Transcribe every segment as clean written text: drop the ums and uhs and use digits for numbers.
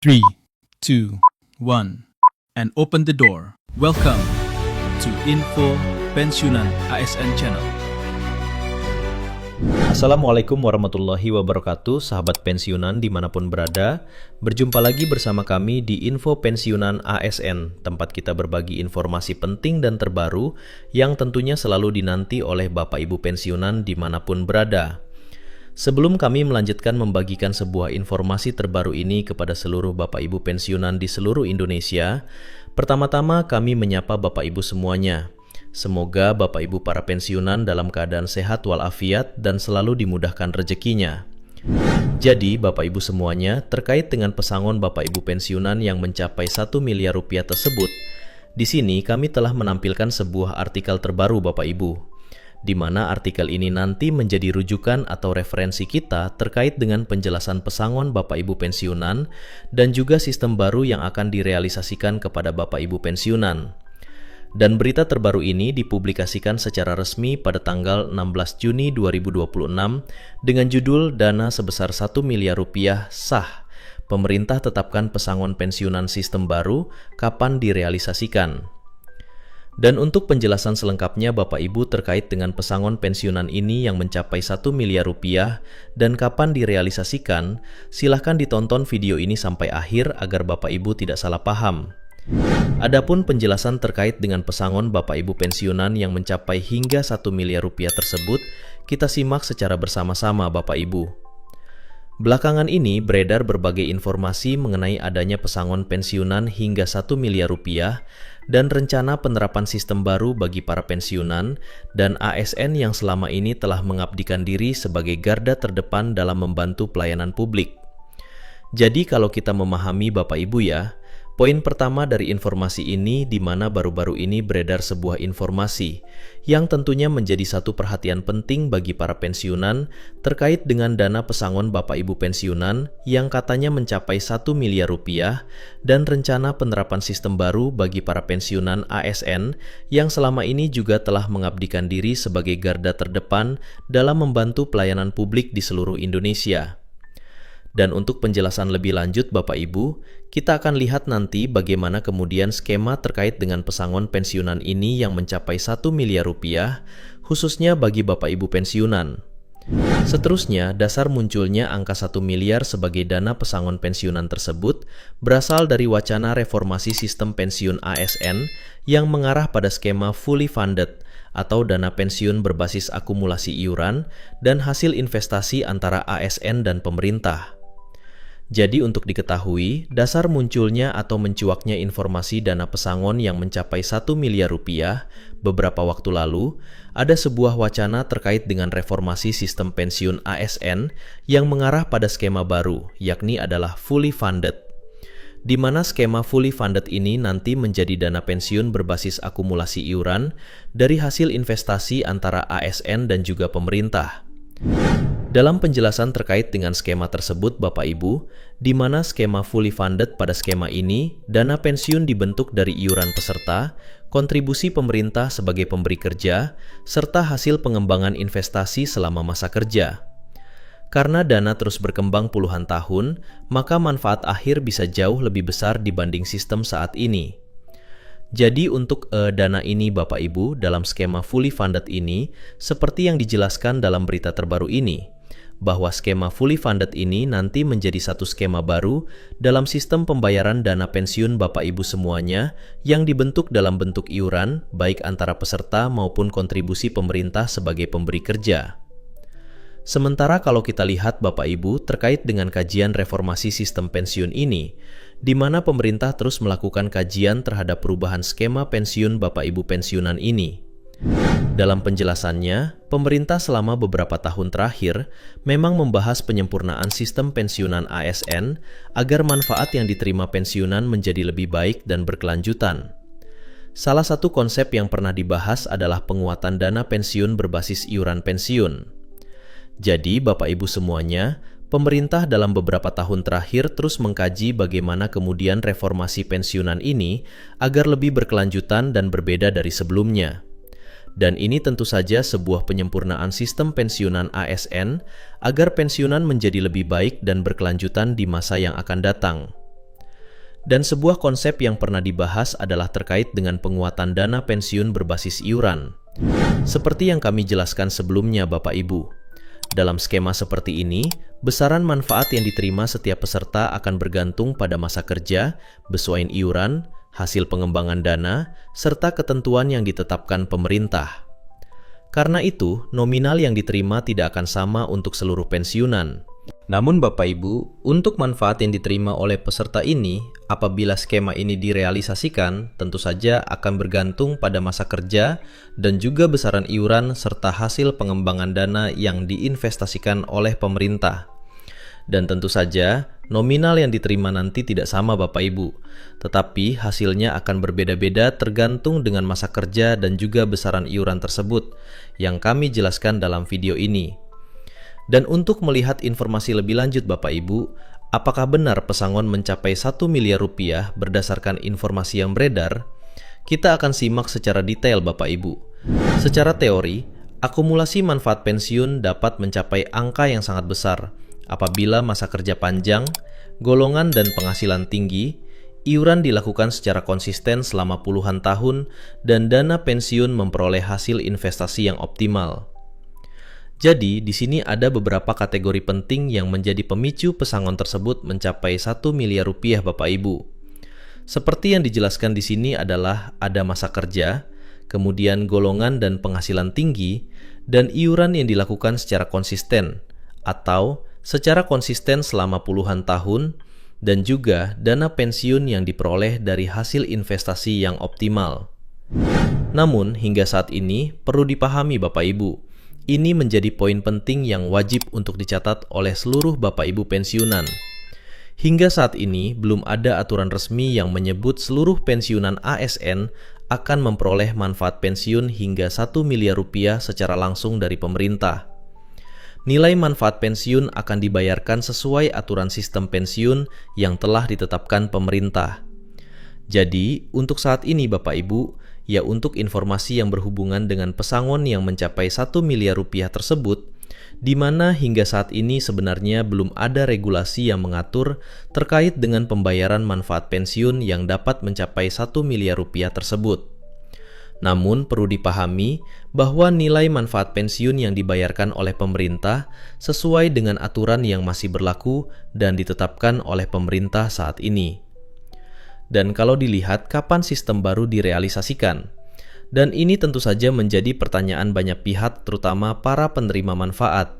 3, 2, 1, and open the door. Welcome to Info Pensiunan ASN Channel. Assalamualaikum warahmatullahi wabarakatuh, sahabat pensiunan dimanapun berada. Berjumpa lagi bersama kami di Info Pensiunan ASN, tempat kita berbagi informasi penting dan terbaru yang tentunya selalu dinanti oleh Bapak Ibu pensiunan dimanapun berada. Sebelum kami melanjutkan membagikan sebuah informasi terbaru ini kepada seluruh Bapak Ibu pensiunan di seluruh Indonesia, pertama-tama kami menyapa Bapak Ibu semuanya. Semoga Bapak Ibu para pensiunan dalam keadaan sehat walafiat dan selalu dimudahkan rezekinya. Jadi Bapak Ibu semuanya, terkait dengan pesangon Bapak Ibu pensiunan yang mencapai 1 miliar rupiah tersebut, di sini kami telah menampilkan sebuah artikel terbaru Bapak Ibu, di mana artikel ini nanti menjadi rujukan atau referensi kita terkait dengan penjelasan pesangon Bapak Ibu pensiunan dan juga sistem baru yang akan direalisasikan kepada Bapak Ibu pensiunan. Dan berita terbaru ini dipublikasikan secara resmi pada tanggal 16 Juni 2026 dengan judul Dana sebesar 1 miliar rupiah sah. Pemerintah tetapkan pesangon pensiunan sistem baru, kapan direalisasikan? Dan untuk penjelasan selengkapnya Bapak Ibu terkait dengan pesangon pensiunan ini yang mencapai 1 miliar rupiah dan kapan direalisasikan, silahkan ditonton video ini sampai akhir agar Bapak Ibu tidak salah paham. Adapun penjelasan terkait dengan pesangon Bapak Ibu pensiunan yang mencapai hingga 1 miliar rupiah tersebut, kita simak secara bersama-sama Bapak Ibu. Belakangan ini beredar berbagai informasi mengenai adanya pesangon pensiunan hingga 1 miliar rupiah dan rencana penerapan sistem baru bagi para pensiunan dan ASN yang selama ini telah mengabdikan diri sebagai garda terdepan dalam membantu pelayanan publik. Jadi kalau kita memahami Bapak Ibu ya, poin pertama dari informasi ini di mana baru-baru ini beredar sebuah informasi yang tentunya menjadi satu perhatian penting bagi para pensiunan terkait dengan dana pesangon Bapak Ibu pensiunan yang katanya mencapai 1 miliar rupiah dan rencana penerapan sistem baru bagi para pensiunan ASN yang selama ini juga telah mengabdikan diri sebagai garda terdepan dalam membantu pelayanan publik di seluruh Indonesia. Dan untuk penjelasan lebih lanjut Bapak Ibu, kita akan lihat nanti bagaimana kemudian skema terkait dengan pesangon pensiunan ini yang mencapai 1 miliar rupiah, khususnya bagi Bapak Ibu pensiunan. Seterusnya, dasar munculnya angka 1 miliar sebagai dana pesangon pensiunan tersebut berasal dari wacana reformasi sistem pensiun ASN yang mengarah pada skema fully funded atau dana pensiun berbasis akumulasi iuran dan hasil investasi antara ASN dan pemerintah. Jadi untuk diketahui, dasar munculnya atau mencuaknya informasi dana pesangon yang mencapai 1 miliar rupiah beberapa waktu lalu, ada sebuah wacana terkait dengan reformasi sistem pensiun ASN yang mengarah pada skema baru, yakni adalah fully funded. Di mana skema fully funded ini nanti menjadi dana pensiun berbasis akumulasi iuran dari hasil investasi antara ASN dan juga pemerintah. Dalam penjelasan terkait dengan skema tersebut Bapak Ibu, di mana skema fully funded pada skema ini, dana pensiun dibentuk dari iuran peserta, kontribusi pemerintah sebagai pemberi kerja, serta hasil pengembangan investasi selama masa kerja. Karena dana terus berkembang puluhan tahun, maka manfaat akhir bisa jauh lebih besar dibanding sistem saat ini. Jadi untuk dana ini Bapak Ibu dalam skema fully funded ini, seperti yang dijelaskan dalam berita terbaru ini, bahwa skema fully funded ini nanti menjadi satu skema baru dalam sistem pembayaran dana pensiun Bapak Ibu semuanya yang dibentuk dalam bentuk iuran, baik antara peserta maupun kontribusi pemerintah sebagai pemberi kerja. Sementara kalau kita lihat Bapak Ibu terkait dengan kajian reformasi sistem pensiun ini, di mana pemerintah terus melakukan kajian terhadap perubahan skema pensiun Bapak Ibu pensiunan ini. Dalam penjelasannya, pemerintah selama beberapa tahun terakhir memang membahas penyempurnaan sistem pensiunan ASN agar manfaat yang diterima pensiunan menjadi lebih baik dan berkelanjutan. Salah satu konsep yang pernah dibahas adalah penguatan dana pensiun berbasis iuran pensiun. Jadi, Bapak Ibu semuanya, pemerintah dalam beberapa tahun terakhir terus mengkaji bagaimana kemudian reformasi pensiunan ini agar lebih berkelanjutan dan berbeda dari sebelumnya. Dan ini tentu saja sebuah penyempurnaan sistem pensiunan ASN agar pensiunan menjadi lebih baik dan berkelanjutan di masa yang akan datang. Dan sebuah konsep yang pernah dibahas adalah terkait dengan penguatan dana pensiun berbasis iuran. Seperti yang kami jelaskan sebelumnya Bapak Ibu, dalam skema seperti ini, besaran manfaat yang diterima setiap peserta akan bergantung pada masa kerja, besuaian iuran, hasil pengembangan dana, serta ketentuan yang ditetapkan pemerintah. Karena itu, nominal yang diterima tidak akan sama untuk seluruh pensiunan. Namun Bapak Ibu, untuk manfaat yang diterima oleh peserta ini, apabila skema ini direalisasikan, tentu saja akan bergantung pada masa kerja dan juga besaran iuran serta hasil pengembangan dana yang diinvestasikan oleh pemerintah. Dan tentu saja, nominal yang diterima nanti tidak sama Bapak Ibu, tetapi hasilnya akan berbeda-beda tergantung dengan masa kerja dan juga besaran iuran tersebut, yang kami jelaskan dalam video ini. Dan untuk melihat informasi lebih lanjut Bapak Ibu, apakah benar pesangon mencapai 1 miliar rupiah berdasarkan informasi yang beredar? Kita akan simak secara detail Bapak Ibu. Secara teori, akumulasi manfaat pensiun dapat mencapai angka yang sangat besar apabila masa kerja panjang, golongan dan penghasilan tinggi, iuran dilakukan secara konsisten selama puluhan tahun, dan dana pensiun memperoleh hasil investasi yang optimal. Jadi, di sini ada beberapa kategori penting yang menjadi pemicu pesangon tersebut mencapai 1 miliar rupiah Bapak Ibu. Seperti yang dijelaskan di sini adalah ada masa kerja, kemudian golongan dan penghasilan tinggi, dan iuran yang dilakukan secara konsisten, atau secara konsisten selama puluhan tahun, dan juga dana pensiun yang diperoleh dari hasil investasi yang optimal. Namun, hingga saat ini perlu dipahami Bapak Ibu, ini menjadi poin penting yang wajib untuk dicatat oleh seluruh Bapak Ibu pensiunan. Hingga saat ini belum ada aturan resmi yang menyebut seluruh pensiunan ASN akan memperoleh manfaat pensiun hingga 1 miliar rupiah secara langsung dari pemerintah. Nilai manfaat pensiun akan dibayarkan sesuai aturan sistem pensiun yang telah ditetapkan pemerintah. Jadi, untuk saat ini Bapak Ibu, ya untuk informasi yang berhubungan dengan pesangon yang mencapai 1 miliar rupiah tersebut, di mana hingga saat ini sebenarnya belum ada regulasi yang mengatur terkait dengan pembayaran manfaat pensiun yang dapat mencapai 1 miliar rupiah tersebut. Namun perlu dipahami bahwa nilai manfaat pensiun yang dibayarkan oleh pemerintah sesuai dengan aturan yang masih berlaku dan ditetapkan oleh pemerintah saat ini. Dan kalau dilihat kapan sistem baru direalisasikan, dan ini tentu saja menjadi pertanyaan banyak pihak terutama para penerima manfaat.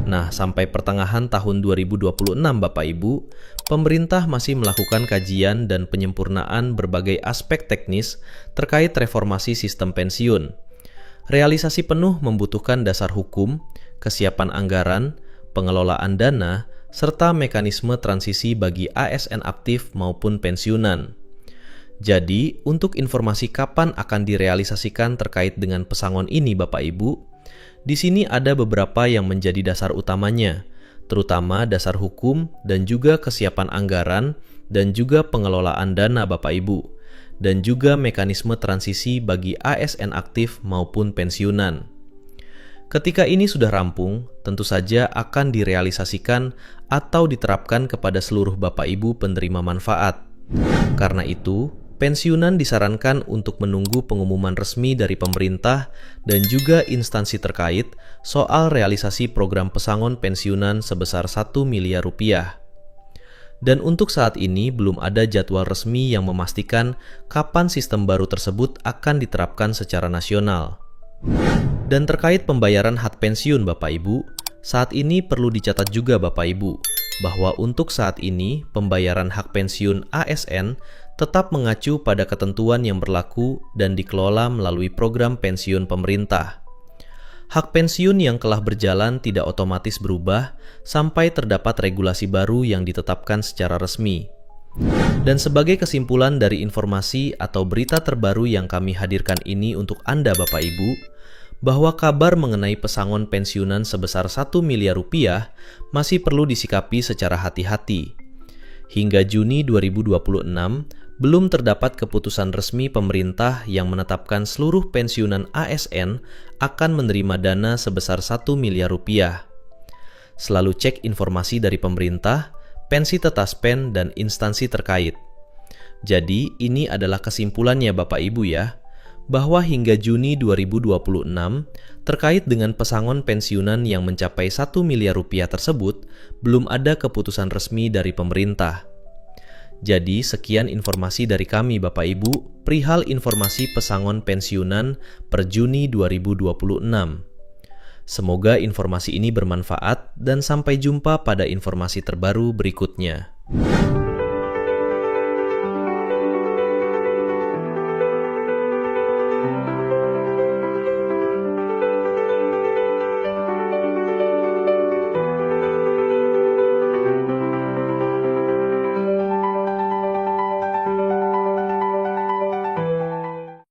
Nah, sampai pertengahan tahun 2026 Bapak Ibu, pemerintah masih melakukan kajian dan penyempurnaan berbagai aspek teknis terkait reformasi sistem pensiun. Realisasi penuh membutuhkan dasar hukum, kesiapan anggaran, pengelolaan dana, serta mekanisme transisi bagi ASN aktif maupun pensiunan. Jadi, untuk informasi kapan akan direalisasikan terkait dengan pesangon ini Bapak Ibu, di sini ada beberapa yang menjadi dasar utamanya, terutama dasar hukum dan juga kesiapan anggaran dan juga pengelolaan dana Bapak Ibu, dan juga mekanisme transisi bagi ASN aktif maupun pensiunan. Ketika ini sudah rampung, tentu saja akan direalisasikan atau diterapkan kepada seluruh Bapak Ibu penerima manfaat. Karena itu, pensiunan disarankan untuk menunggu pengumuman resmi dari pemerintah dan juga instansi terkait soal realisasi program pesangon pensiunan sebesar 1 miliar rupiah. Dan untuk saat ini belum ada jadwal resmi yang memastikan kapan sistem baru tersebut akan diterapkan secara nasional. Dan terkait pembayaran hak pensiun Bapak Ibu, saat ini perlu dicatat juga Bapak Ibu, bahwa untuk saat ini pembayaran hak pensiun ASN tetap mengacu pada ketentuan yang berlaku dan dikelola melalui program pensiun pemerintah. Hak pensiun yang telah berjalan tidak otomatis berubah sampai terdapat regulasi baru yang ditetapkan secara resmi. Dan sebagai kesimpulan dari informasi atau berita terbaru yang kami hadirkan ini untuk Anda Bapak Ibu, bahwa kabar mengenai pesangon pensiunan sebesar 1 miliar rupiah masih perlu disikapi secara hati-hati. Hingga Juni 2026, belum terdapat keputusan resmi pemerintah yang menetapkan seluruh pensiunan ASN akan menerima dana sebesar 1 miliar rupiah. Selalu cek informasi dari pemerintah, Pensi Tetaspen, dan instansi terkait. Jadi, ini adalah kesimpulannya Bapak Ibu ya, bahwa hingga Juni 2026, terkait dengan pesangon pensiunan yang mencapai 1 miliar rupiah tersebut, belum ada keputusan resmi dari pemerintah. Jadi, sekian informasi dari kami Bapak Ibu, perihal informasi pesangon pensiunan per Juni 2026. Semoga informasi ini bermanfaat dan sampai jumpa pada informasi terbaru berikutnya.